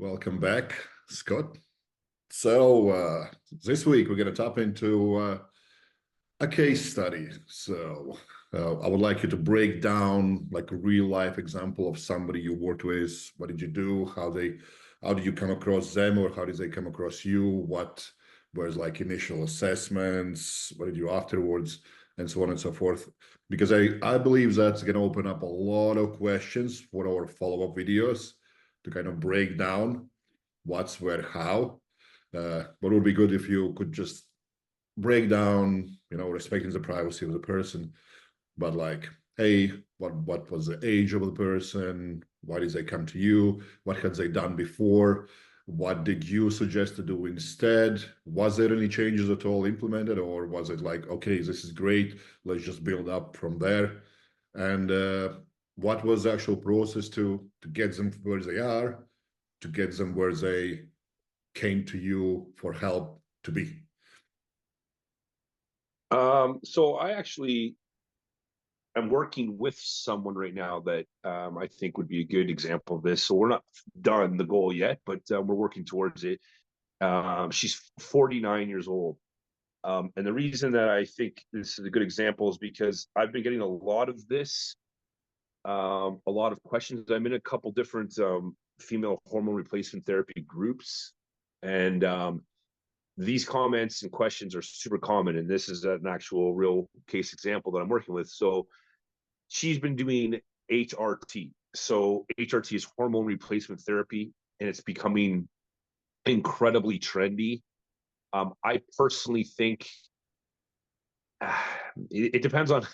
Welcome back, Scott. So this week we're going to tap into a case study. I would like you to break down like a real life example of somebody you worked with. What did you do? How did you come across them, or how did they come across you? What was like initial assessments? What did you do afterwards, and so on and so forth. Because I believe that's going to open up a lot of questions for our follow-up videos to kind of break down what's, where, how. But it would be good if you could just break down, respecting the privacy of the person, but like, hey, what was the age of the person? Why did they come to you? What had they done before? What did you suggest to do instead? Was there any changes at all implemented, or was it like, okay, this is great, let's just build up from there? And what was the actual process to get them where they are, to get them where they came to you for help to be? So I actually am working with someone right now that I think would be a good example of this. So we're not done the goal yet, but we're working towards it. She's 49 years old. And the reason that I think this is a good example is because I've been getting a lot of this, a lot of questions. I'm in a couple different female hormone replacement therapy groups, and these comments and questions are super common, and this is an actual real case example that I'm working with. So she's been doing HRT. So HRT is hormone replacement therapy, and it's becoming incredibly trendy. I personally think it depends on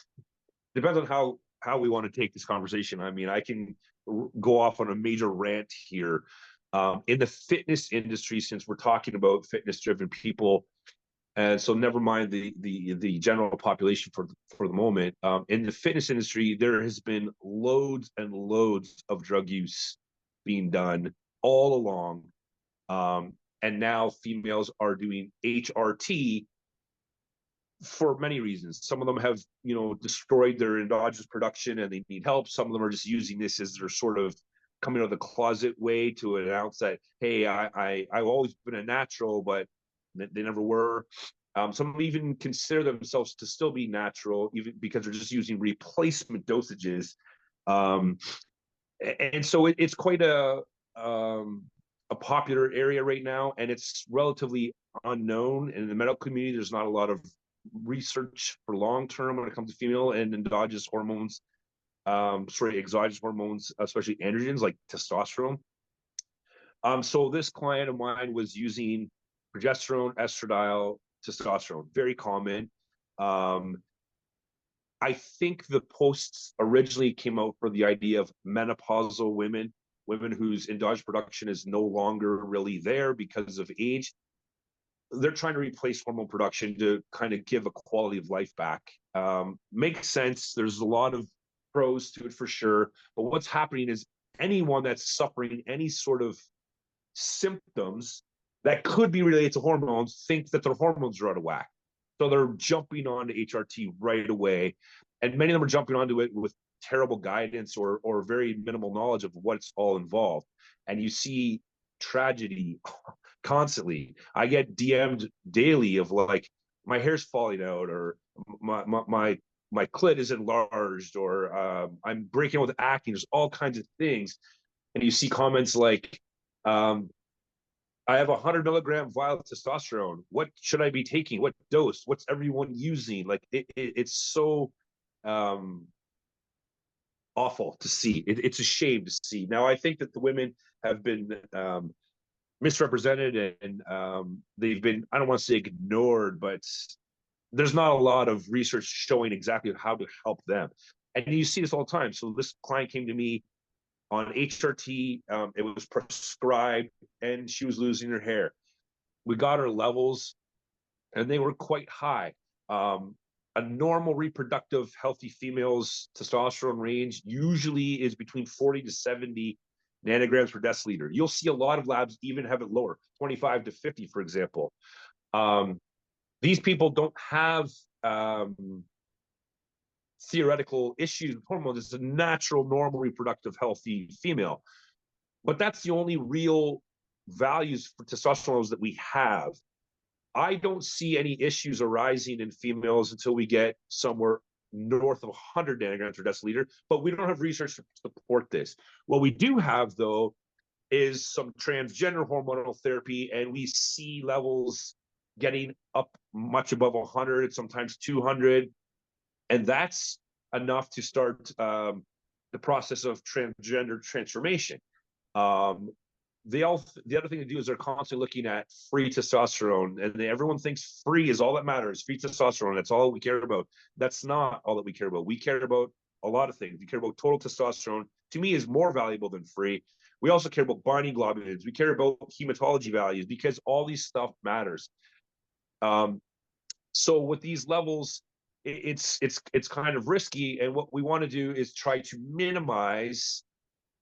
how we want to take this conversation. I mean, I can go off on a major rant here. In the fitness industry, since we're talking about fitness-driven people, and so never mind the general population for the moment. In the fitness industry, there has been loads and loads of drug use being done all along, and now females are doing HRT for many reasons. Some of them have, destroyed their endogenous production and they need help. Some of them are just using this as their sort of coming out of the closet way to announce that, hey, I've always been a natural, but they never were. Some even consider themselves to still be natural, even because they're just using replacement dosages. And so it's quite a popular area right now, and it's relatively unknown. And in the medical community, there's not a lot of research for long term when it comes to female and endogenous hormones, exogenous hormones, especially androgens like testosterone. So this client of mine was using progesterone, estradiol, testosterone, very common. I think the posts originally came out for the idea of menopausal women, women whose endogenous production is no longer really there because of age. They're trying to replace hormone production to kind of give a quality of life back. Makes sense. There's a lot of pros to it for sure. But what's happening is anyone that's suffering any sort of symptoms that could be related to hormones think that their hormones are out of whack. So they're jumping onto HRT right away. And many of them are jumping onto it with terrible guidance or very minimal knowledge of what's all involved. And you see tragedy constantly. I get DM'd daily of like, my hair's falling out, or my clit is enlarged, or I'm breaking out with acne. There's all kinds of things. And you see comments like, I have 100 milligram vial of testosterone. What should I be taking? What dose? What's everyone using? Like it's so awful to see. It's a shame to see. Now, I think that the women have been misrepresented, and they've been, I don't want to say ignored, but there's not a lot of research showing exactly how to help them. And you see this all the time. So this client came to me on HRT. It was prescribed, and she was losing her hair. We got her levels, and they were quite high. A normal reproductive healthy female's testosterone range usually is between 40 to 70 nanograms per deciliter. You'll see a lot of labs even have it lower, 25 to 50, for example. These people don't have theoretical issues with hormones. It's a natural, normal, reproductive, healthy female. But that's the only real values for testosterone levels that we have, I don't see any issues arising in females until we get somewhere north of 100 nanograms per deciliter, but we don't have research to support this. What we do have, though, is some transgender hormonal therapy, and we see levels getting up much above 100, sometimes 200, and that's enough to start the process of transgender transformation. The other thing to do is they're constantly looking at free testosterone, and everyone thinks free is all that matters. Free testosterone, that's all we care about. That's not all that we care about. We care about a lot of things. We care about total testosterone. To me, is more valuable than free. We also care about binding globulins. We care about hematology values, because all these stuff matters. So with these levels, it's kind of risky, and what we want to do is try to minimize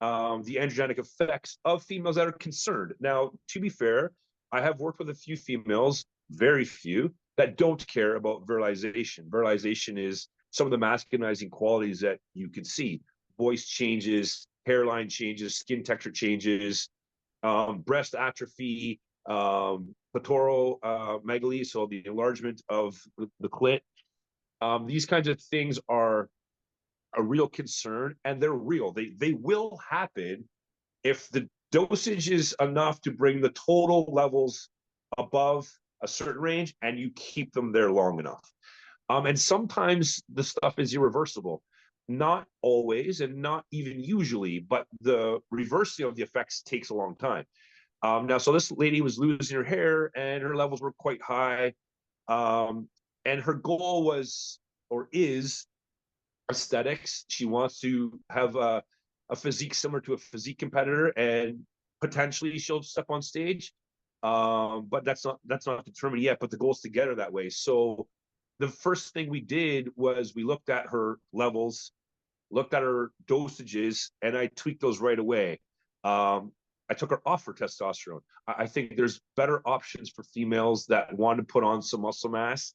the androgenic effects of females that are concerned. Now, to be fair, I have worked with a few females, very few, that don't care about virilization. Virilization is some of the masculinizing qualities that you can see: voice changes, hairline changes, skin texture changes, breast atrophy, clitoromegaly, so the enlargement of the clit. These kinds of things are a real concern, and they're real. They will happen if the dosage is enough to bring the total levels above a certain range, and you keep them there long enough. And sometimes the stuff is irreversible. Not always, and not even usually, but the reversing of the effects takes a long time. Now, so this lady was losing her hair, and her levels were quite high. And her goal was, or is, aesthetics. She wants to have a physique similar to a physique competitor, and potentially she'll step on stage. But that's not determined yet. But the goal is to get her that way. So the first thing we did was we looked at her levels, looked at her dosages, and I tweaked those right away. I took her off her testosterone. I think there's better options for females that want to put on some muscle mass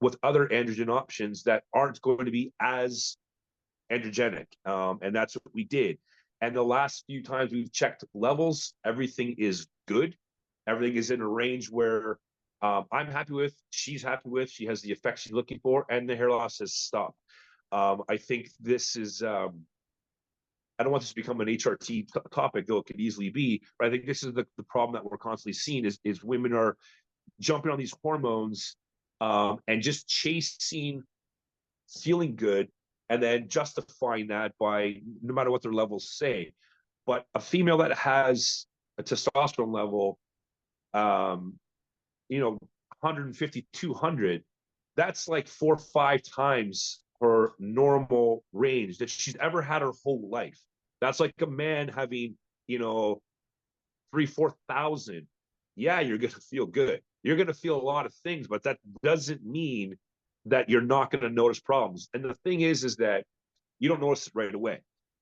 with other androgen options that aren't going to be as androgenic. And that's what we did. And the last few times we've checked levels, everything is good. Everything is in a range where I'm happy with, she's happy with, she has the effect she's looking for, and the hair loss has stopped. I think this is, I don't want this to become an HRT topic, though it could easily be, but I think this is the problem that we're constantly seeing is women are jumping on these hormones and just chasing feeling good, and then justifying that by no matter what their levels say. But a female that has a testosterone level, 150, 200, that's like 4 or 5 times her normal range that she's ever had her whole life. That's like a man having, 3,000-4,000. Yeah, you're going to feel good. You're going to feel a lot of things, but that doesn't mean that you're not going to notice problems. And the thing is that you don't notice it right away.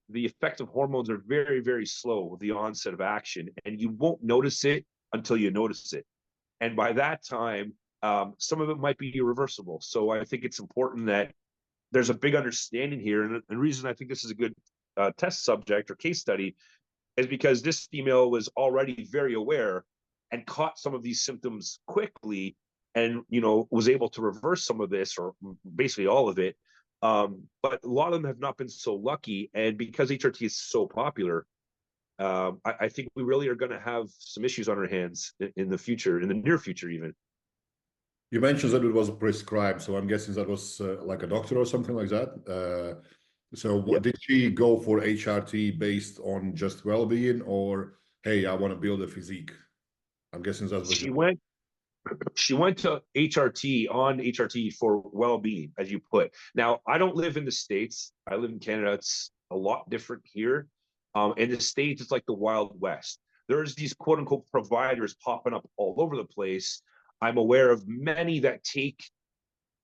The effect of hormones are very, very slow with the onset of action, and you won't notice it until you notice it. And by that time, some of it might be irreversible. So I think it's important that there's a big understanding here. And the reason I think this is a good test subject or case study is because this female was already very aware and caught some of these symptoms quickly, and was able to reverse some of this, or basically all of it. But a lot of them have not been so lucky, and because HRT is so popular, I think we really are going to have some issues on our hands in the future, in the near future even. You mentioned that it was prescribed, so I'm guessing that was like a doctor or something like that. So Yep. Did she go for HRT based on just well-being, or, hey, I want to build a physique? I'm guessing that was... She went to HRT for well-being, as you put. Now, I don't live in the States. I live in Canada. It's a lot different here. In the States, it's like the Wild West. There's these quote-unquote providers popping up all over the place. I'm aware of many that take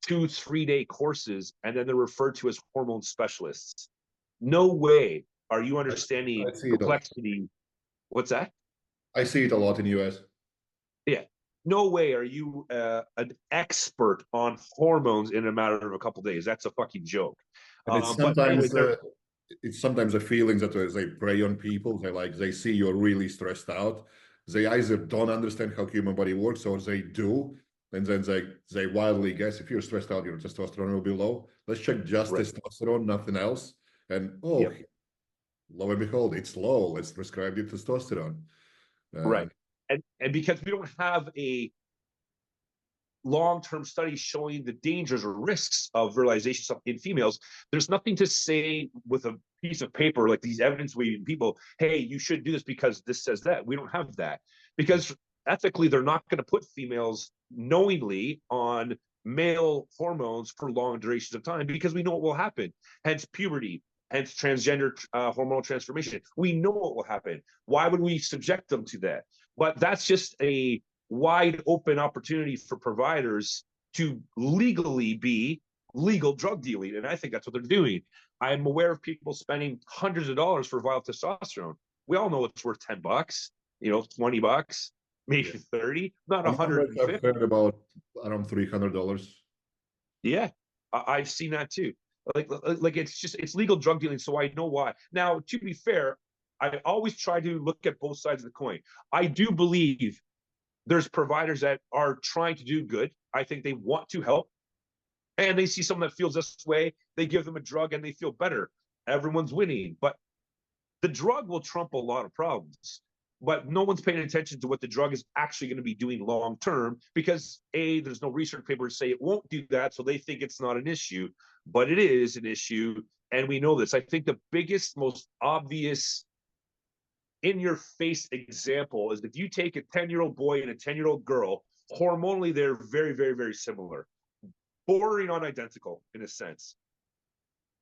2-3 day courses, and then they're referred to as hormone specialists. No way are you understanding complexity. What's that? I see it a lot in the US. Yeah. No way are you an expert on hormones in a matter of a couple of days. That's a fucking joke. And it's sometimes a feeling that they prey on people. They see you're really stressed out, they either don't understand how human body works or they do, and then they wildly guess if you're stressed out, your testosterone will be low. Let's check just Right. testosterone, nothing else. And oh, Yep. lo and behold, it's low. Let's prescribe you testosterone. Right. And because we don't have a long-term studies showing the dangers or risks of virilization in females, there's nothing to say with a piece of paper like these evidence-weighting people, hey, you should do this because this says that. We don't have that because ethically they're not going to put females knowingly on male hormones for long durations of time because we know what will happen. Hence puberty, hence transgender hormonal transformation. We know what will happen. Why would we subject them to that? But that's just a wide open opportunity for providers to legally be legal drug dealing. And I think that's what they're doing. I'm aware of people spending hundreds of dollars for vial testosterone. We all know it's worth $10, 20 bucks, maybe Yeah. 30, not On average, I've 150. heard about around $300. Yeah, I've seen that too. Like it's legal drug dealing, so I know why. Now, to be fair, I always try to look at both sides of the coin. I do believe there's providers that are trying to do good. I think they want to help, and they see someone that feels this way, they give them a drug and they feel better. Everyone's winning, but the drug will trump a lot of problems. But no one's paying attention to what the drug is actually going to be doing long term because there's no research papers say it won't do that, so they think it's not an issue, but it is an issue, and we know this. I think the biggest, most obvious in your face example is if you take a 10-year-old boy and a 10-year-old girl, hormonally, they're very, very, very similar, bordering on identical in a sense.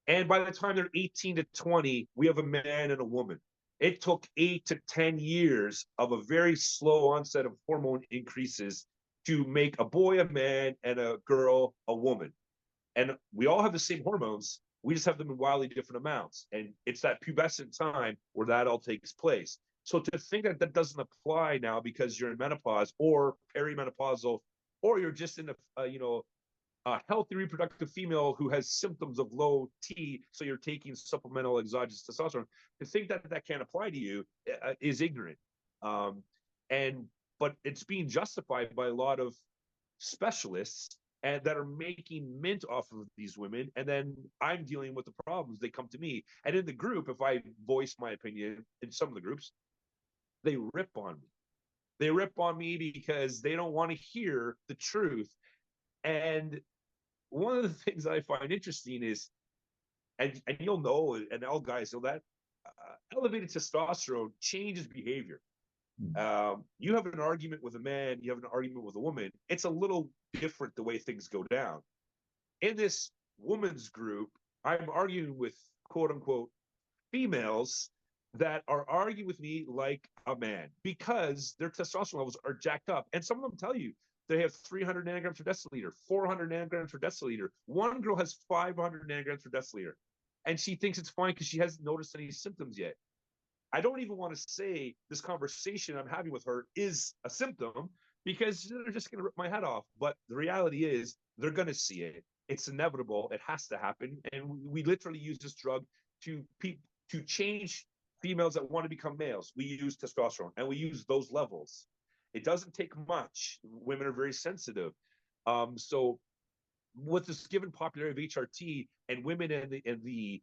And by the time they're 18 to 20, we have a man and a woman. It took 8 to 10 years of a very slow onset of hormone increases to make a boy a man and a girl a woman. And we all have the same hormones. We just have them in wildly different amounts. And it's that pubescent time where that all takes place. So to think that that doesn't apply now because you're in menopause or perimenopausal, or you're just in a healthy reproductive female who has symptoms of low T, so you're taking supplemental exogenous testosterone, to think that that can't apply to you is ignorant. But it's being justified by a lot of specialists and that are making mint off of these women, and then I'm dealing with the problems. They come to me, and in the group, if I voice my opinion in some of the groups, they rip on me. They rip on me because they don't want to hear the truth. And one of the things I find interesting is, and you'll know, and all guys know that elevated testosterone changes behavior. You have an argument with a man, you have an argument with a woman. It's a little different the way things go down. In this woman's group, I'm arguing with quote unquote females that are arguing with me like a man because their testosterone levels are jacked up. And some of them tell you they have 300 nanograms per deciliter, 400 nanograms per deciliter. One girl has 500 nanograms per deciliter. And she thinks it's fine because she hasn't noticed any symptoms yet. I don't even want to say this conversation I'm having with her is a symptom because they're just going to rip my head off. But the reality is they're going to see it. It's inevitable. It has to happen. And we literally use this drug to change females that want to become males. We use testosterone and we use those levels. It doesn't take much. Women are very sensitive. So with this given popularity of HRT and women and the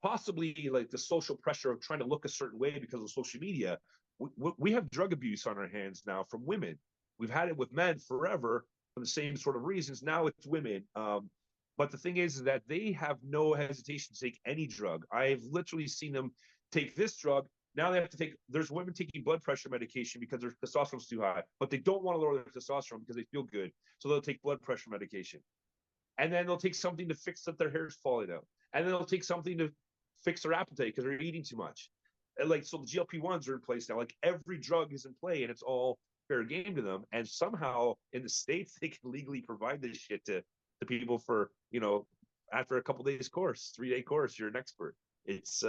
possibly like the social pressure of trying to look a certain way because of social media, we have drug abuse on our hands now from women. We've had it with men forever for the same sort of reasons. Now it's women. But the thing is that they have no hesitation to take any drug. I've literally seen them take this drug. Now they have to take, there's women taking blood pressure medication because their testosterone's too high, but they don't want to lower their testosterone because they feel good. So they'll take blood pressure medication. And then they'll take something to fix that their hair's falling out. And then they'll take something to fix their appetite because they're eating too much. And like, so the GLP-1s are in place now. Like every drug is in play and it's all fair game to them. And somehow in the States, they can legally provide this shit to people for, after a couple days course, 3-day course, you're an expert. It's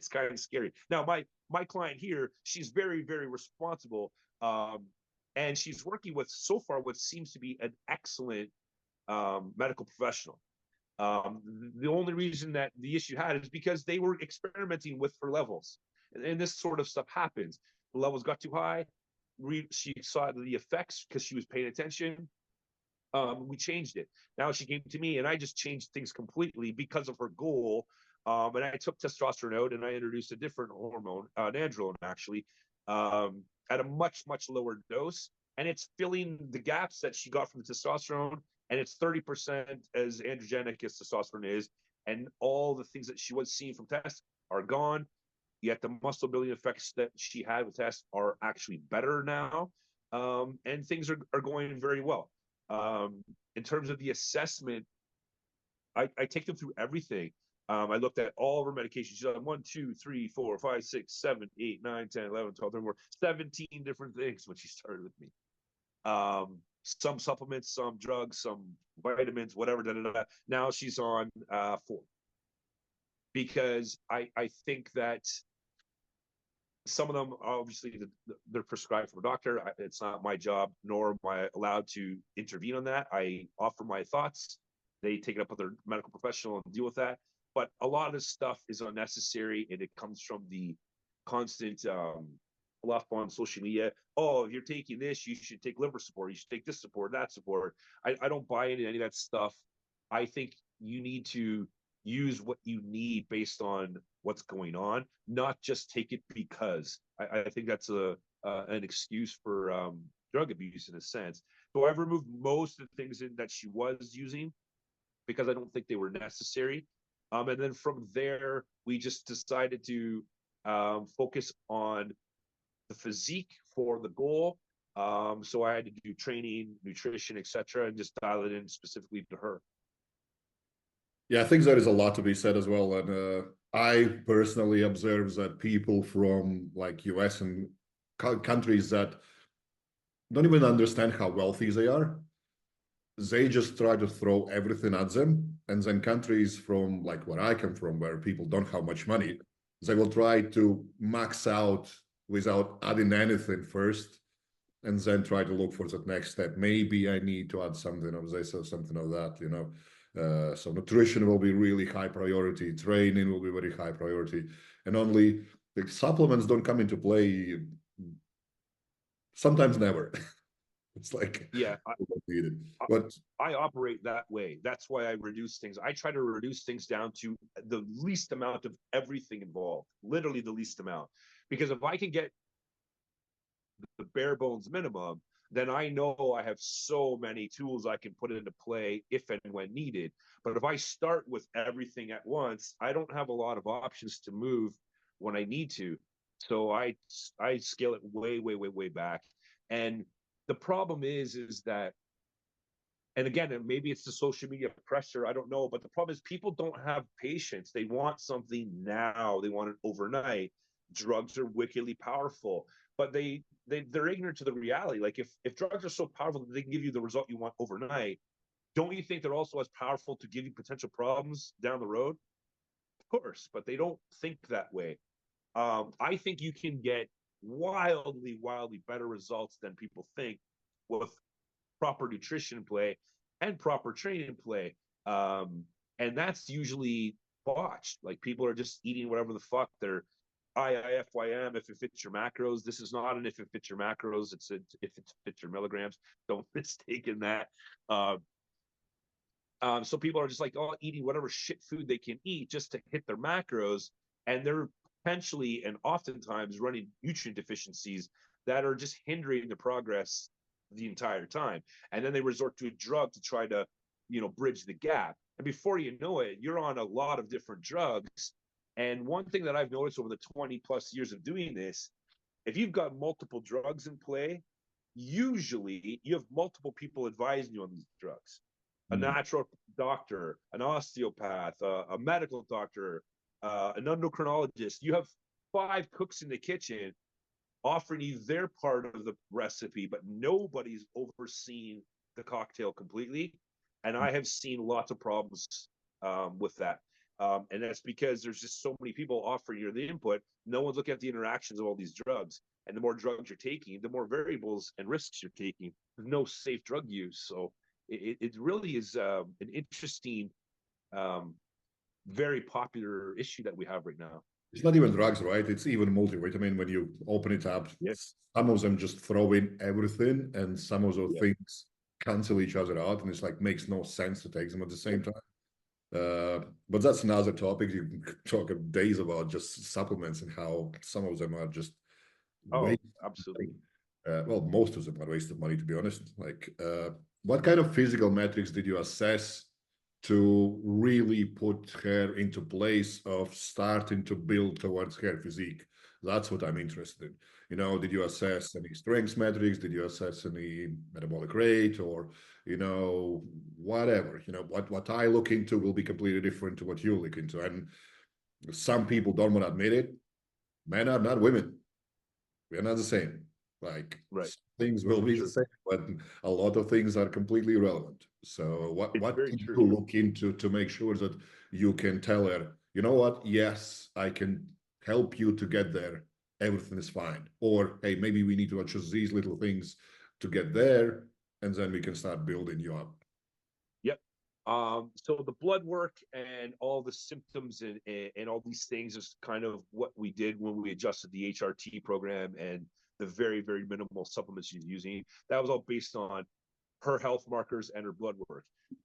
kind of scary. Now, my client here, she's very, very responsible. And she's working with, so far, what seems to be an excellent medical professional. The only reason that the issue had is because they were experimenting with her levels. And this sort of stuff happens. The levels got too high. she saw the effects because she was paying attention. We changed it. Now she came to me, and I just changed things completely because of her goal. And I took testosterone out, and I introduced a different hormone, androgen, actually, at a much, much lower dose. And it's filling the gaps that she got from the testosterone, and it's 30% as androgenic as testosterone is. And all the things that she was seeing from test are gone. Yet the muscle building effects that she had with test are actually better now. And things are going very well. In terms of the assessment, I take them through everything. I looked at all of her medications. She's on 1, 2, 3, 4, 5, 6, 7, 8, 9, 10, 11, 12, 13, 14, 17 different things when she started with me. Some supplements, some drugs, some vitamins, whatever. Da, da, da. Now she's on 4. Because I think that some of them, obviously, they're prescribed from a doctor. It's not my job, nor am I allowed to intervene on that. I offer my thoughts. They take it up with their medical professional and deal with that. But a lot of this stuff is unnecessary, and it comes from the constant fluff on social media. Oh, if you're taking this, you should take liver support. You should take this support, that support. I don't buy into any of that stuff. I think you need to use what you need based on what's going on, not just take it because. I think that's an excuse for drug abuse in a sense. So I've removed most of the things that she was using because I don't think they were necessary. And then from there, we just decided to focus on the physique for the goal. So I had to do training, nutrition, etc., and just dial it in specifically to her. Yeah, I think there is a lot to be said as well. And I personally observe that people from like US and countries that don't even understand how wealthy they are, they just try to throw everything at them. And then countries from like where I come from, where people don't have much money, they will try to max out without adding anything first, and then try to look for that next step. Maybe I need to add something of this or something of that, you know. So nutrition will be really high priority. Training will be very high priority. And only the supplements don't come into play, sometimes never. It's like, yeah, needed. But I operate that way. That's why I reduce things. I try to reduce things down to the least amount of everything involved, literally the least amount. Because if I can get the bare bones minimum, then I know I have so many tools I can put into play if and when needed. But if I start with everything at once, I don't have a lot of options to move when I need to. So I scale it way, way, way, way back. And the problem is that, and again, maybe it's the social media pressure, I don't know, but the problem is people don't have patience. They want something now. They want it overnight. Drugs are wickedly powerful, but they're ignorant to the reality. Like if drugs are so powerful that they can give you the result you want overnight, don't you think they're also as powerful to give you potential problems down the road? Of course, but they don't think that way. I think you can get wildly, wildly better results than people think with proper nutrition play and proper training play. And that's usually botched. Like people are just eating whatever the fuck they're IIFYM if it fits your macros. This is not an if it fits your macros. It's if it fits your milligrams. Don't mistake in that. So people are just like, oh, eating whatever shit food they can eat just to hit their macros. And they're potentially and oftentimes running nutrient deficiencies that are just hindering the progress the entire time. And then they resort to a drug to try to, bridge the gap. And before you know it, you're on a lot of different drugs. And one thing that I've noticed over the 20 plus years of doing this, if you've got multiple drugs in play, usually you have multiple people advising you on these drugs. A natural doctor, an osteopath, a medical doctor, an endocrinologist. You have 5 cooks in the kitchen offering you their part of the recipe, but nobody's overseeing the cocktail completely. And I have seen lots of problems with that. And that's because there's just so many people offering you the input. No one's looking at the interactions of all these drugs. And the more drugs you're taking, the more variables and risks you're taking. There's no safe drug use. So it really is an interesting, very popular issue that we have right now. It's not even drugs, right? It's even multivitamin. When you open it up, Yeah, some of them just throw in everything, and some of those yeah, things cancel each other out, and it's like makes no sense to take them at the yeah. same time. But that's another topic. You can talk days about just supplements and how some of them are just Oh, waste of money. absolutely. Well, most of them are waste of money, to be honest. Like, what kind of physical metrics did you assess to really put her into place of starting to build towards her physique? That's what I'm interested in. Did you assess any strength metrics? Did you assess any metabolic rate, or whatever? What I look into will be completely different to what you look into, and some people don't want to admit it. Men are not women. We are not the same. Like, Right. some things will be the True. same, but a lot of things are completely irrelevant. So It's what very did true. you look into to make sure that you can tell her, you know what? Yes, I can help you to get there. Everything is fine. Or hey, maybe we need to adjust these little things to get there, and then we can start building you up. Yep. So the blood work and all the symptoms and all these things is kind of what we did when we adjusted the HRT program and the very, very minimal supplements she's using. That was all based on her health markers and her blood work.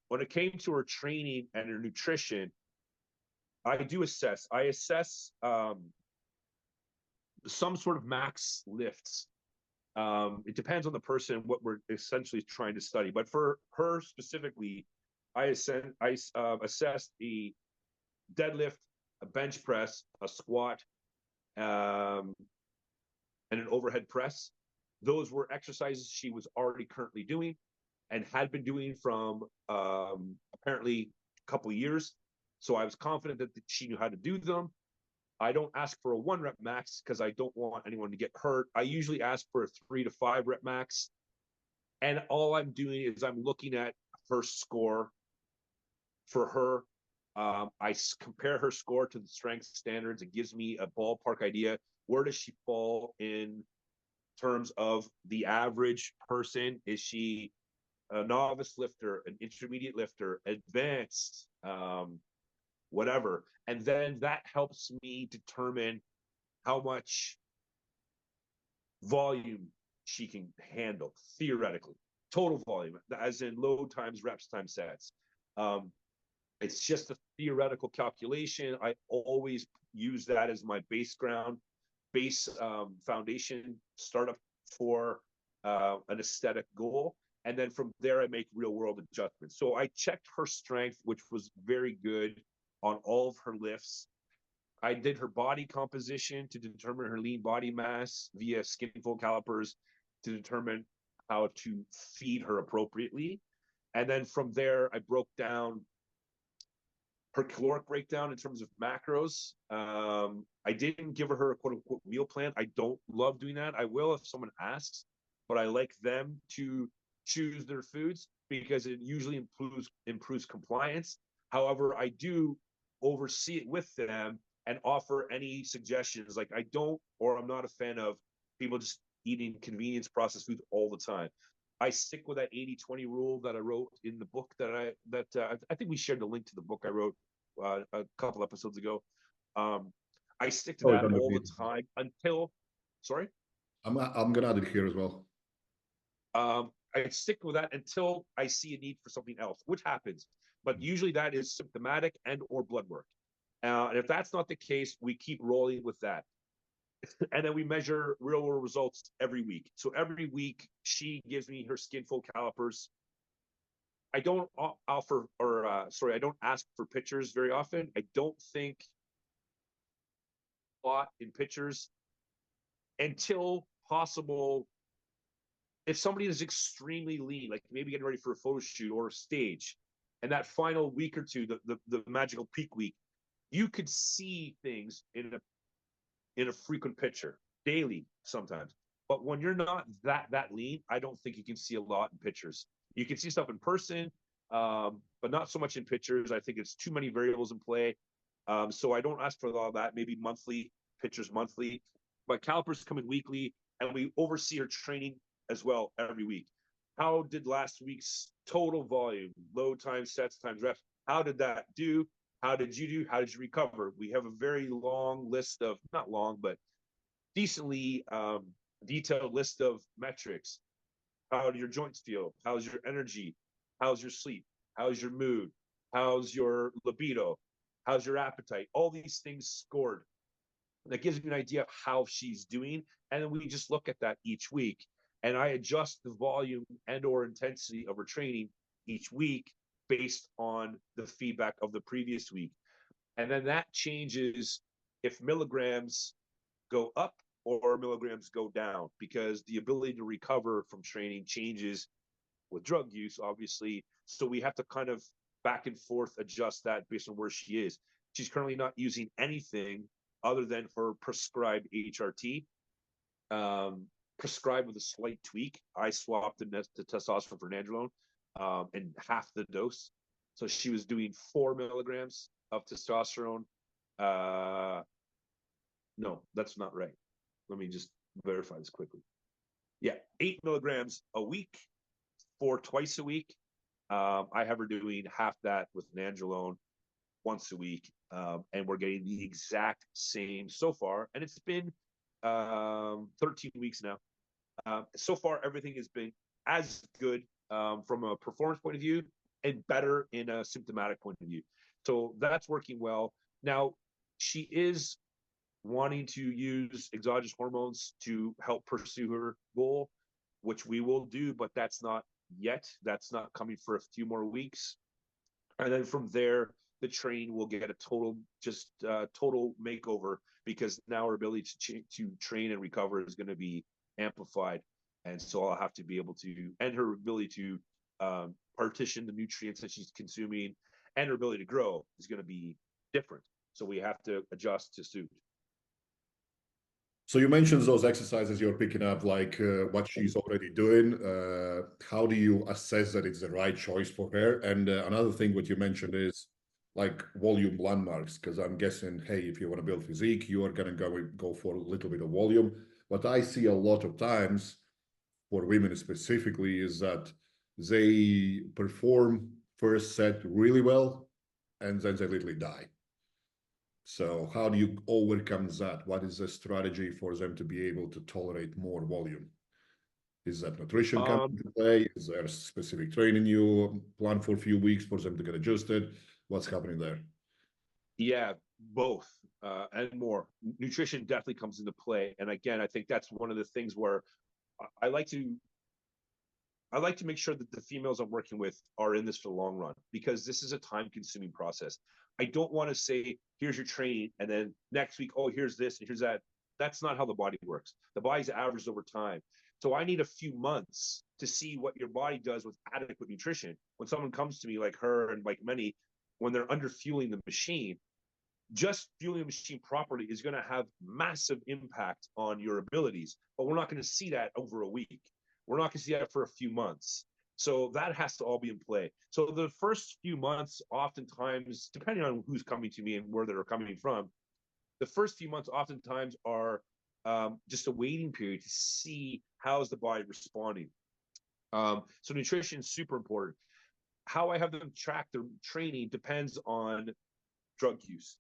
When it came to her training and her nutrition, I do assess. I assess some sort of max lifts. It depends on the person, what we're essentially trying to study. But for her specifically, assessed a deadlift, a bench press, a squat, and an overhead press. Those were exercises she was already currently doing and had been doing from apparently a couple of years. So I was confident that she knew how to do them. I don't ask for a 1 rep max because I don't want anyone to get hurt. I usually ask for a 3 to 5 rep max. And all I'm doing is I'm looking at her score for her. I compare her score to the strength standards. It gives me a ballpark idea. Where does she fall in terms of the average person? Is she a novice lifter, an intermediate lifter, advanced, whatever? And then that helps me determine how much volume she can handle theoretically. Total volume, as in load times reps times sets. It's just a theoretical calculation. I always use that as my base foundation startup for an aesthetic goal. And then from there, I make real world adjustments. So I checked her strength, which was very good on all of her lifts. I did her body composition to determine her lean body mass via skin fold calipers to determine how to feed her appropriately. And then from there, I broke down her caloric breakdown in terms of macros. I didn't give her a quote unquote meal plan. I don't love doing that. I will if someone asks, but I like them to choose their foods because it usually improves compliance. However, I do oversee it with them and offer any suggestions. Like I don't, or I'm not a fan of people just eating convenience processed foods all the time. I stick with that 80-20 rule that I wrote in the book I think we shared the link to the book I wrote a couple episodes ago. I stick to Oh, it's that on the all the page. time until, sorry, I'm gonna add it here as well. I stick with that until I see a need for something else, which happens. But usually that is symptomatic and or blood work. And if that's not the case, we keep rolling with that. And then we measure real world results every week. So every week she gives me her skin fold calipers. I don't offer or I don't ask for pictures very often. I don't think a lot in pictures until possible. If somebody is extremely lean, like maybe getting ready for a photo shoot or a stage, and that final week or two, the magical peak week, you could see things in a frequent picture daily sometimes. But when you're not that lean, I don't think you can see a lot in pictures. You can see stuff in person, but not so much in pictures. I think it's too many variables in play. So I don't ask for all that. Maybe monthly pictures monthly, but calipers come in weekly, and we oversee our training as well every week. How did last week's total volume, load times sets times reps? How did that do? How did you do? How did you recover? We have a very long list of, not long, but decently detailed list of metrics. How do your joints feel? How's your energy? How's your sleep? How's your mood? How's your libido? How's your appetite? All these things scored. That gives me an idea of how she's doing. And then we just look at that each week. And I adjust the volume and or intensity of her training each week based on the feedback of the previous week. And then that changes if milligrams go up or milligrams go down, because the ability to recover from training changes with drug use, obviously. So we have to kind of back and forth adjust that based on where she is. She's currently not using anything other than her prescribed HRT, prescribed with a slight tweak. I swapped the testosterone for nandrolone in half the dose. So she was doing 4 milligrams of testosterone. No, that's not right. Let me just verify this quickly. Yeah, 8 milligrams a week, 4 twice a week. I have her doing half that with nandrolone once a week, and we're getting the exact same so far. And it's been 13 weeks now. So far, everything has been as good from a performance point of view and better in a symptomatic point of view. So that's working well. Now, she is wanting to use exogenous hormones to help pursue her goal, which we will do, but that's not yet. That's not coming for a few more weeks. And then from there, the training will get a total makeover, because now our ability to train and recover is going to be amplified. And so I'll have to be able to, and her ability to partition the nutrients that she's consuming and her ability to grow is going to be different. So we have to adjust to suit. So you mentioned those exercises you're picking up, like what she's already doing. How do you assess that it's the right choice for her? And another thing what you mentioned is like volume landmarks, because I'm guessing, hey, if you want to build physique, you are going to go for a little bit of volume. What I see a lot of times for women specifically is that they perform first set really well, and then they literally die. So how do you overcome that? What is the strategy for them to be able to tolerate more volume? Is that nutrition coming into play? Is there a specific training you plan for a few weeks for them to get adjusted? What's happening there? Yeah, both and more. Nutrition definitely comes into play. And again, I think that's one of the things where I like to make sure that the females I'm working with are in this for the long run, because this is a time-consuming process. I don't want to say, here's your training, and then next week, oh, here's this and here's that. That's not how the body works. The body's averaged over time. So I need a few months to see what your body does with adequate nutrition. When someone comes to me like her and like many, when they're under fueling the machine, just fueling the machine properly is going to have massive impact on your abilities. But we're not going to see that over a week. We're not going to see that for a few months. So that has to all be in play. So the first few months, oftentimes, depending on who's coming to me and where they're coming from, the first few months oftentimes are just a waiting period to see how is the body responding. So nutrition is super important. How I have them track their training depends on drug use.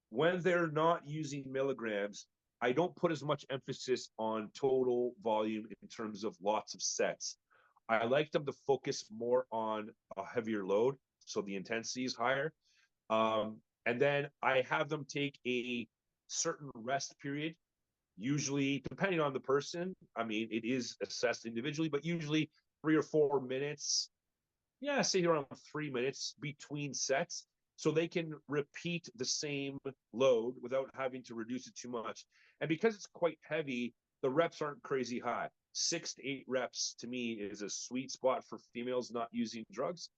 When they're not using milligrams, I don't put as much emphasis on total volume in terms of lots of sets. I like them to focus more on a heavier load, so the intensity is higher. And then I have them take a certain rest period, usually depending on the person. I mean, it is assessed individually, but usually 3 or 4 minutes. Yeah, say around 3 minutes between sets, so they can repeat the same load without having to reduce it too much. And because it's quite heavy, the reps aren't crazy high. 6 to 8 reps to me is a sweet spot for females not using drugs.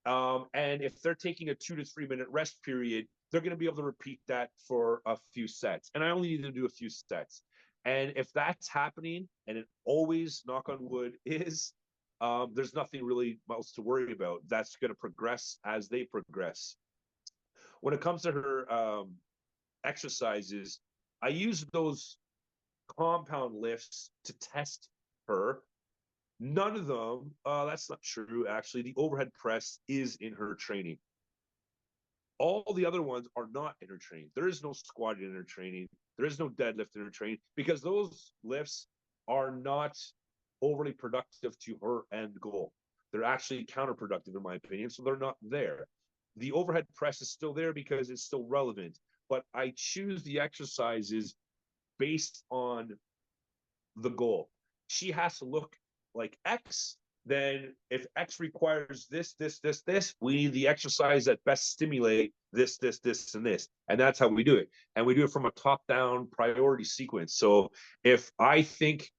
And if they're taking a 2 to 3 minute rest period, they're going to be able to repeat that for a few sets. And I only need to do a few sets. And if that's happening, and it always, knock on wood, is, there's nothing really else to worry about. That's going to progress as they progress. When it comes to her exercises, I use those compound lifts to test her. None of them, that's not true, actually. The overhead press is in her training. All the other ones are not intertraining. There is no squat intertraining. There is no deadlift intertraining, because those lifts are not overly productive to her end goal. They're actually counterproductive, in my opinion. So they're not there. The overhead press is still there because it's still relevant, but I choose the exercises based on the goal. She has to look like X. Then if X requires this, we need the exercise that best stimulate this, and this. And that's how we do it. And we do it from a top-down priority sequence. So if I think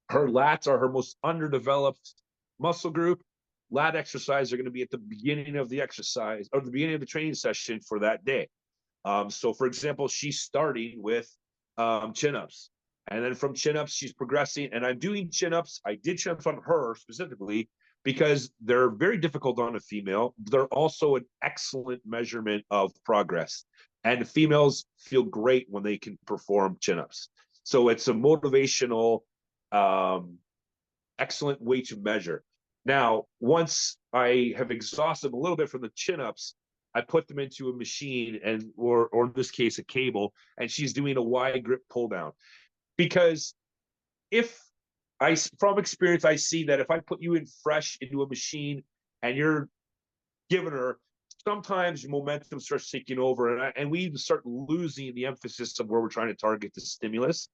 her lats are her most underdeveloped muscle group, lat exercise are going to be at the beginning of the exercise, or the beginning of the training session for that day. So for example, she's starting with chin-ups. And then from chin-ups, she's progressing. And I'm doing chin-ups. I did chin-ups on her specifically because they're very difficult on a female. They're also an excellent measurement of progress. And females feel great when they can perform chin-ups. So it's a motivational, excellent way to measure. Now, once I have exhausted a little bit from the chin-ups, I put them into a machine, and or in this case, a cable, and she's doing a wide grip pull down. Because if from experience, I see that if I put you in fresh into a machine and you're giving her, sometimes momentum starts taking over, and we start losing the emphasis of where we're trying to target the stimulus.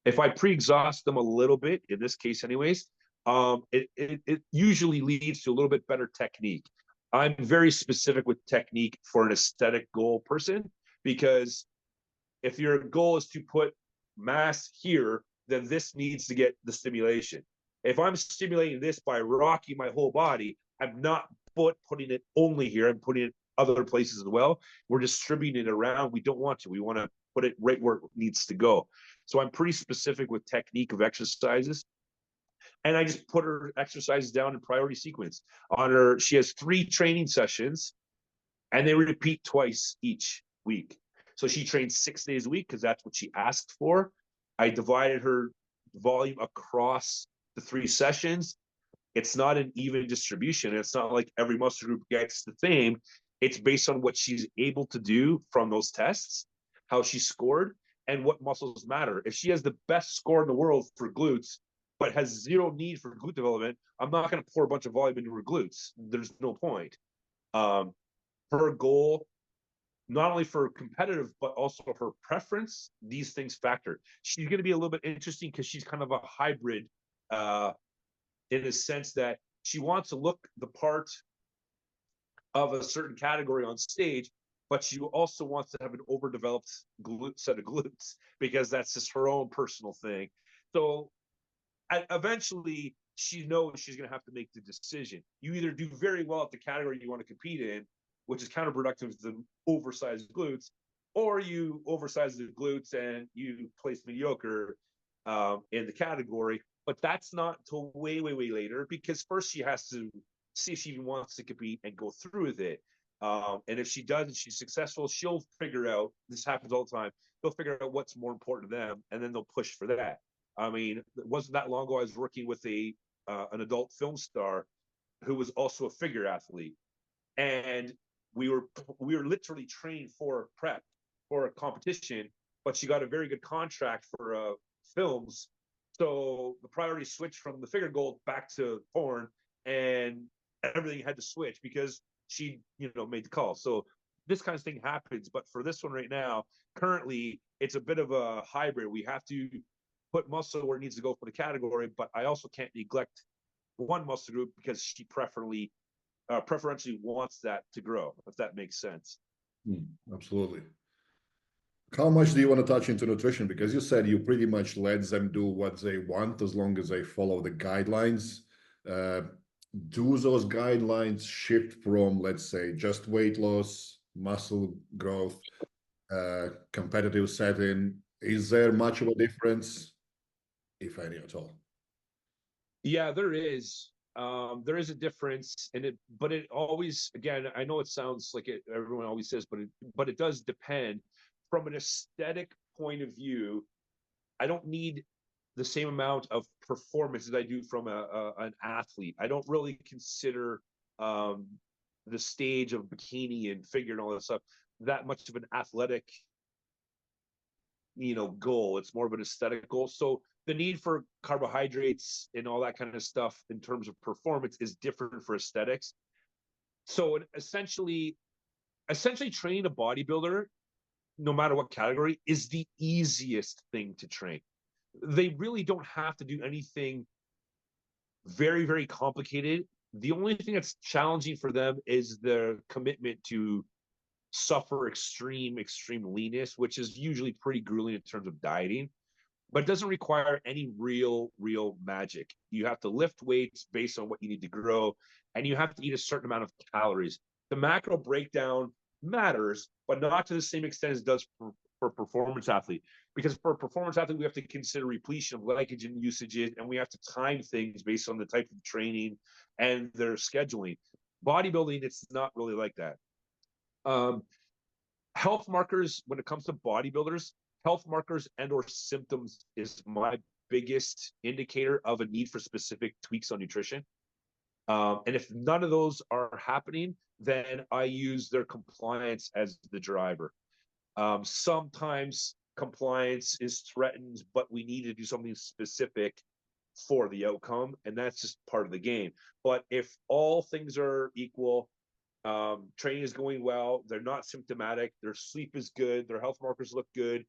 If I pre-exhaust them a little bit, in this case anyways, it usually leads to a little bit better technique. I'm very specific with technique for an aesthetic goal person, because if your goal is to put mass here, then this needs to get the stimulation. If I'm stimulating this by rocking my whole body, I'm not putting it only here, I'm putting it other places as well. We're distributing it around. We don't want to. We want to put it right where it needs to go. So I'm pretty specific with technique of exercises. And I just put her exercises down in priority sequence. On her, she has 3 training sessions, and they repeat twice each week. So she trains 6 days a week because that's what she asked for. I divided her volume across the 3 sessions. It's not an even distribution. It's not like every muscle group gets the same. It's based on what she's able to do from those tests, how she scored, and what muscles matter. If she has the best score in the world for glutes, but has zero need for glute development, I'm not going to pour a bunch of volume into her glutes. There's no point. Her goal, not only for competitive, but also her preference, these things factor. She's going to be a little bit interesting because she's kind of a hybrid, in a sense that she wants to look the part of a certain category on stage, but she also wants to have an overdeveloped set of glutes, because that's just her own personal thing. So eventually she knows she's going to have to make the decision. You either do very well at the category you want to compete in, which is counterproductive to the oversized glutes, or you oversize the glutes and you place mediocre in the category. But that's not until way, way, way later, because first she has to see if she even wants to compete and go through with it. And if she does and she's successful, she'll figure out, this happens all the time, they'll figure out what's more important to them, and then they'll push for that. I mean, it wasn't that long ago I was working with an adult film star who was also a figure athlete. And we were literally trained for prep for a competition, but she got a very good contract for films. So the priority switched from the figure gold back to porn, and everything had to switch because she, made the call. So this kind of thing happens. But for this one right now, currently, it's a bit of a hybrid. We have to put muscle where it needs to go for the category, but I also can't neglect one muscle group because she preferentially wants that to grow, if that makes sense. Absolutely. How much do you want to touch into nutrition? Because you said you pretty much let them do what they want as long as they follow the guidelines. Do those guidelines shift from, let's say, just weight loss, muscle growth, competitive setting? Is there much of a difference, if any at all? Yeah, there is. There is a difference, but it always, again, I know it sounds like everyone always says, but it does depend. From an aesthetic point of view, I don't need the same amount of performance as I do from an athlete. I don't really consider the stage of bikini and figure and all that stuff that much of an athletic, goal. It's more of an aesthetic goal. So the need for carbohydrates and all that kind of stuff in terms of performance is different for aesthetics. So essentially training a bodybuilder, no matter what category, is the easiest thing to train. They really don't have to do anything very, very complicated. The only thing that's challenging for them is their commitment to suffer extreme leanness, which is usually pretty grueling in terms of dieting, but it doesn't require any real magic. You have to lift weights based on what you need to grow, and you have to eat a certain amount of calories. The macro breakdown matters, but not to the same extent as it does for performance athlete. Because for a performance athlete, we have to consider repletion of glycogen usages, and we have to time things based on the type of training and their scheduling. Bodybuilding, it's not really like that. Health markers, when it comes to bodybuilders, health markers and or symptoms is my biggest indicator of a need for specific tweaks on nutrition. And if none of those are happening, then I use their compliance as the driver. Sometimes compliance is threatened, but we need to do something specific for the outcome, and that's just part of the game. But if all things are equal, training is going well, they're not symptomatic, their sleep is good, their health markers look good,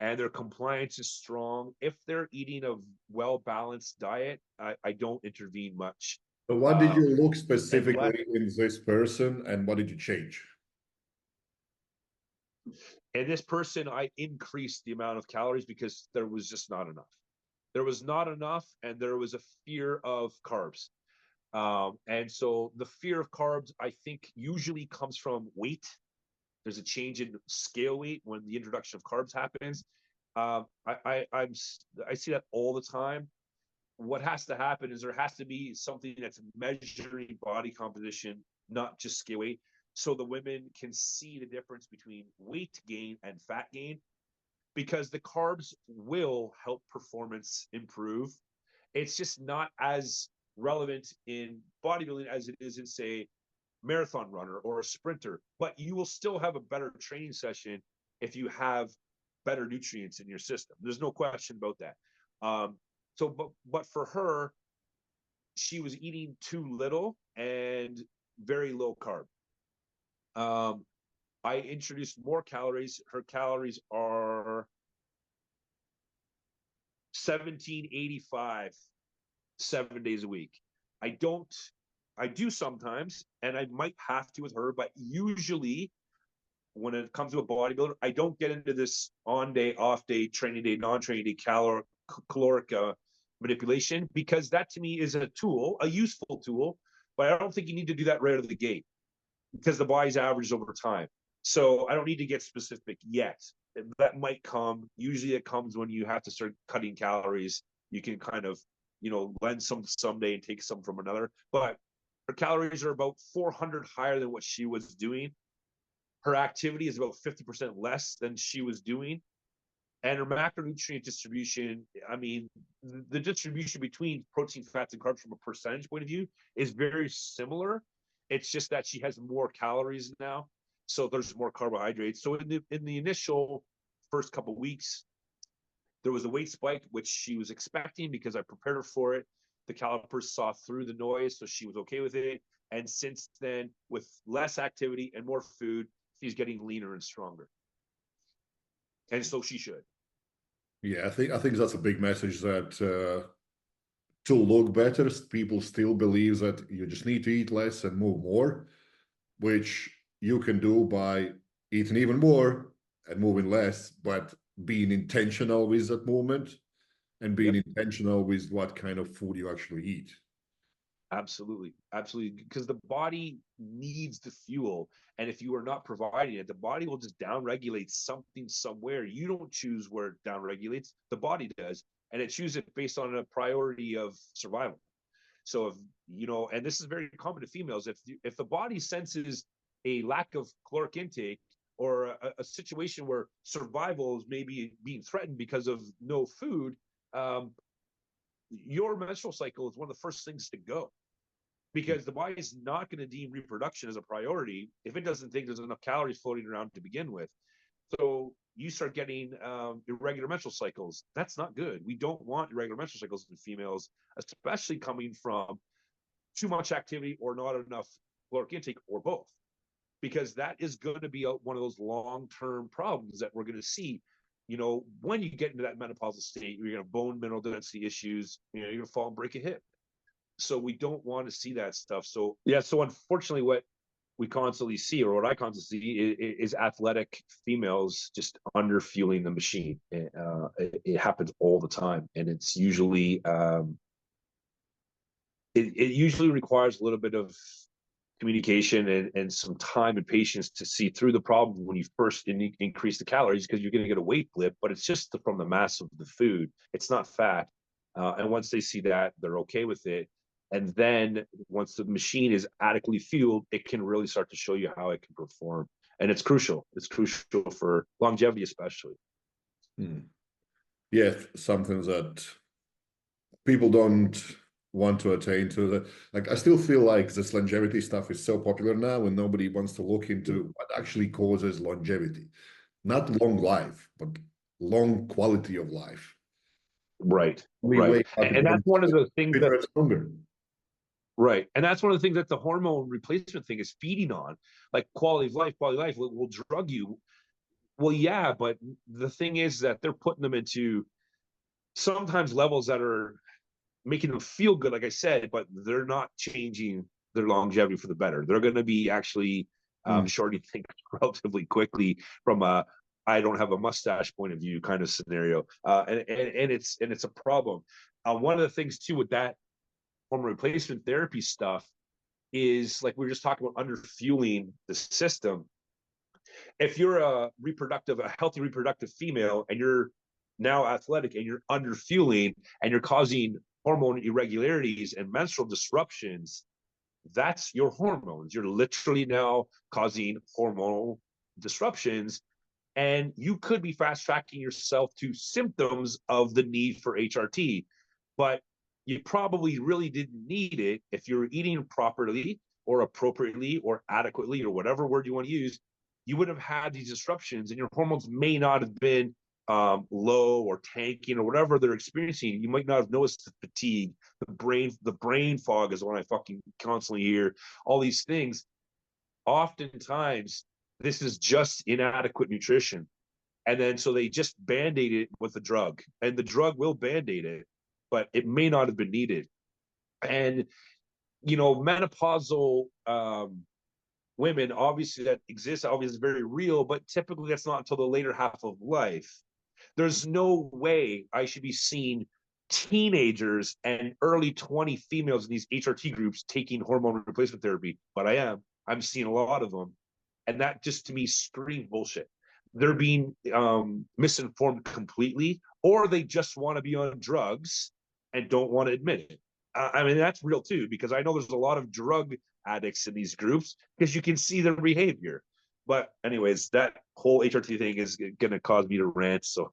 and their compliance is strong, if they're eating a well-balanced diet, I don't intervene much. So what did you look specifically in this person, and what did you change? And this person, I increased the amount of calories because there was just not enough. There was not enough, and there was a fear of carbs. And so the fear of carbs, I think, usually comes from weight. There's a change in scale weight when the introduction of carbs happens. I see that all the time. What has to happen is there has to be something that's measuring body composition, not just scale weight, so the women can see the difference between weight gain and fat gain, because the carbs will help performance improve. It's just not as relevant in bodybuilding as it is in, say, marathon runner or a sprinter, but you will still have a better training session if you have better nutrients in your system. There's no question about that. But for her, she was eating too little and very low carb. I introduced more calories. Her calories are 1785, 7 days a week. I do sometimes, and I might have to with her, but usually when it comes to a bodybuilder, I don't get into this on day, off day, training day, non-training day, caloric manipulation, because that to me is a tool, a useful tool, but I don't think you need to do that right out of the gate, because the body's averaged over time. So I don't need to get specific yet. That might come. Usually it comes when you have to start cutting calories. You can kind of, lend some someday and take some from another. But her calories are about 400 higher than what she was doing. Her activity is about 50% less than she was doing. And her macronutrient distribution, I mean, the distribution between protein, fats, and carbs from a percentage point of view is very similar. It's just that she has more calories now, so there's more carbohydrates. So in the initial first couple of weeks, there was a weight spike, which she was expecting because I prepared her for it. The calipers saw through the noise, so she was okay with it. And since then, with less activity and more food, she's getting leaner and stronger. And so she should. Yeah, I think that's a big message, that to look better, people still believe that you just need to eat less and move more, which you can do by eating even more and moving less, but being intentional with that movement and being intentional with what kind of food you actually eat. Absolutely. Because the body needs the fuel. And if you are not providing it, the body will just downregulate something somewhere. You don't choose where it downregulates, the body does. And it chooses it based on a priority of survival. So if, and this is very common to females, if the body senses a lack of caloric intake, or a situation where survival is maybe being threatened because of no food, your menstrual cycle is one of the first things to go. because the body is not going to deem reproduction as a priority if it doesn't think there's enough calories floating around to begin with. So you start getting irregular menstrual cycles. That's not good. We don't want irregular menstrual cycles in females, especially coming from too much activity or not enough caloric intake, or both, because that is going to be one of those long-term problems that we're going to see. You know, when you get into that menopausal state, you're going to have bone mineral density issues. You know, you're going to fall and break a hip. So we don't want to see that stuff. So yeah, so unfortunately, what we constantly see, or what I constantly see, is athletic females just under fueling the machine. It happens all the time, and it's usually it usually requires a little bit of communication and some time and patience to see through the problem when you first increase the calories, because you're going to get a weight blip, but it's just from the mass of the food. It's not fat. And once they see that, they're okay with it. And then once the machine is adequately fueled, it can really start to show you how it can perform. And it's crucial. It's crucial for longevity, especially. Yeah, something that people don't want to attain to. The, like, I still feel like this longevity stuff is so popular now, and nobody wants to look into what actually causes longevity. Not long life, but long quality of life. Right, We right. wake up And that's one of the things that longer. Right. And that's one of the things that the hormone replacement thing is feeding on, like quality of life will drug you. Well, yeah, but the thing is that they're putting them into sometimes levels that are making them feel good, like I said, but they're not changing their longevity for the better. They're going to be actually shortening things relatively quickly from a I don't have a mustache point of view kind of scenario. And it's a problem. One of the things too with that hormone replacement therapy stuff is, like we were just talking about, under fueling the system. If you're a healthy reproductive female, and you're now athletic and you're under fueling and you're causing hormone irregularities and menstrual disruptions, that's your hormones. You're literally now causing hormonal disruptions, and you could be fast tracking yourself to symptoms of the need for HRT, but you probably really didn't need it if you're eating properly or appropriately or adequately, or whatever word you want to use. You would have had these disruptions, and your hormones may not have been low or tanking or whatever they're experiencing. You might not have noticed the fatigue, the brain fog is what I fucking constantly hear. All these things. Oftentimes, this is just inadequate nutrition, and then so they just band-aid it with a drug, and the drug will band-aid it, but it may not have been needed. And you know, menopausal women, obviously that exists, obviously is very real, but typically that's not until the later half of life. There's no way I should be seeing teenagers and early 20 females in these HRT groups taking hormone replacement therapy, but I am. I'm seeing a lot of them. And that just, to me, screams bullshit. They're being misinformed completely, or they just want to be on drugs and don't want to admit it. I mean, that's real too, because I know there's a lot of drug addicts in these groups, because you can see their behavior. But anyways, that whole HRT thing is going to cause me to rant. So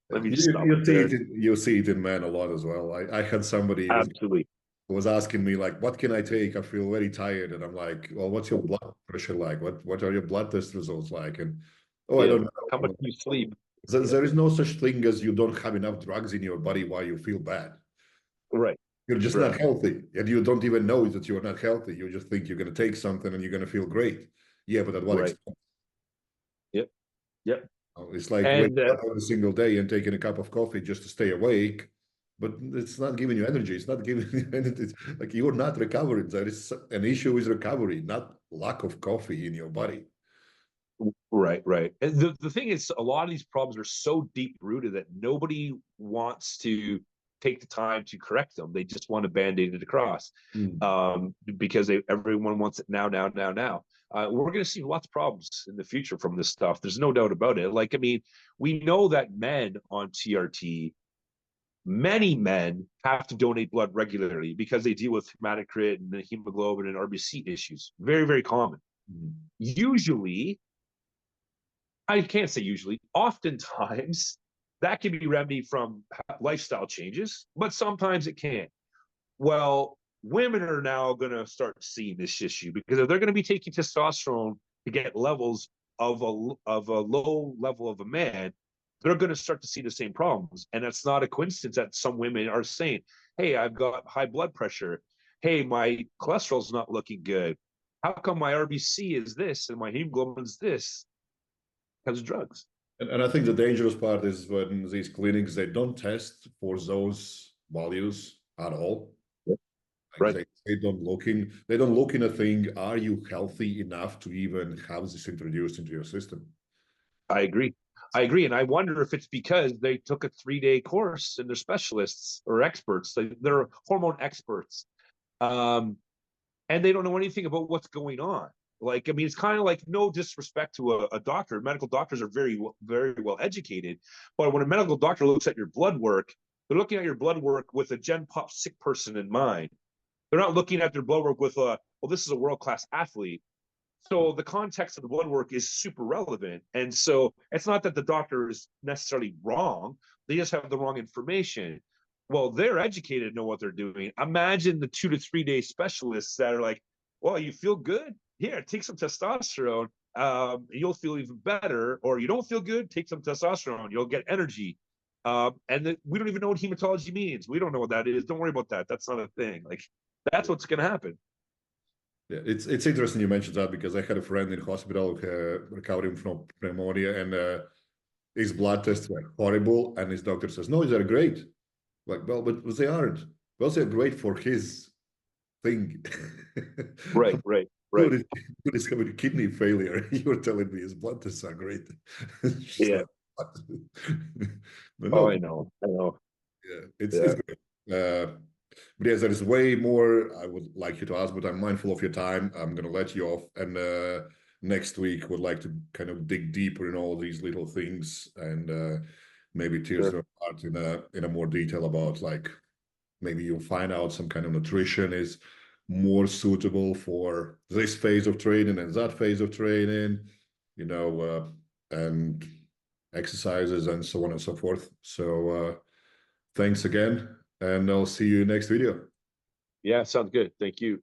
let me just stop there. You see it in men a lot as well. I had somebody Absolutely who was asking me, like, what can I take? I feel very tired. And I'm like, well, what's your blood pressure like? What are your blood test results like? And I don't know. How much do you sleep? There is no such thing as you don't have enough drugs in your body while you feel bad. Right. You're just not healthy, and you don't even know that you're not healthy. You just think you're going to take something and you're going to feel great. Yeah, but at what expense? Yep. It's like waking up every single day and taking a cup of coffee just to stay awake, but it's not giving you energy. It's not giving you anything. Like, you're not recovering. There is an issue with recovery, not lack of coffee in your body. Right. And the thing is, a lot of these problems are so deep rooted that nobody wants to take the time to correct them. They just want to band-aid it across, because everyone wants it now. We're going to see lots of problems in the future from this stuff. There's no doubt about it. Like, I mean, we know that men on TRT, many men have to donate blood regularly because they deal with hematocrit and the hemoglobin and RBC issues. Very, very common. Usually, I can't say usually, oftentimes that can be remedied from lifestyle changes, but sometimes it can't. Well, women are now going to start seeing this issue, because if they're going to be taking testosterone to get levels of a low level of a man, they're going to start to see the same problems. And that's not a coincidence that some women are saying, hey, I've got high blood pressure. Hey, my cholesterol's not looking good. How come my RBC is this and my hemoglobin's this? Because of drugs. And I think the dangerous part is when these clinics, they don't test for those values at all. Yep. Like Right. they don't look in a thing, are you healthy enough to even have this introduced into your system? I agree. I agree. And I wonder if it's because they took a 3-day course and they're specialists or experts. They're hormone experts. And they don't know anything about what's going on. Like, I mean, it's kind of like, no disrespect to a doctor. Medical doctors are very, very well educated. But when a medical doctor looks at your blood work, they're looking at your blood work with a Gen Pop sick person in mind. They're not looking at their blood work with well, this is a world-class athlete. So the context of the blood work is super relevant. And so it's not that the doctor is necessarily wrong. They just have the wrong information. Well, they're educated, know what they're doing. Imagine the 2 to 3 day specialists that are like, well, you feel good? Here, take some testosterone. You'll feel even better. Or you don't feel good? Take some testosterone. You'll get energy. And we don't even know what hematology means. We don't know what that is. Don't worry about that. That's not a thing. Like, that's what's going to happen. Yeah, it's interesting you mentioned that, because I had a friend in hospital recovering from pneumonia, and his blood tests were horrible, and his doctor says, no, they're great. Like, well, but they aren't. Well, they're great for his thing. Right. Dude discovered kidney failure. You're telling me his blood tests are great. Yeah. Like, but Oh, no, I know. yeah, it's great. But yes, there is way more I would like you to ask, but I'm mindful of your time. I'm going to let you off. And next week, would like to kind of dig deeper in all these little things, and maybe tears Sure. apart in a more detail about, like, maybe you'll find out some kind of nutrition is more suitable for this phase of training and that phase of training, and exercises and so on and so forth. So thanks again, and I'll see you next video. Yeah, sounds good. Thank you.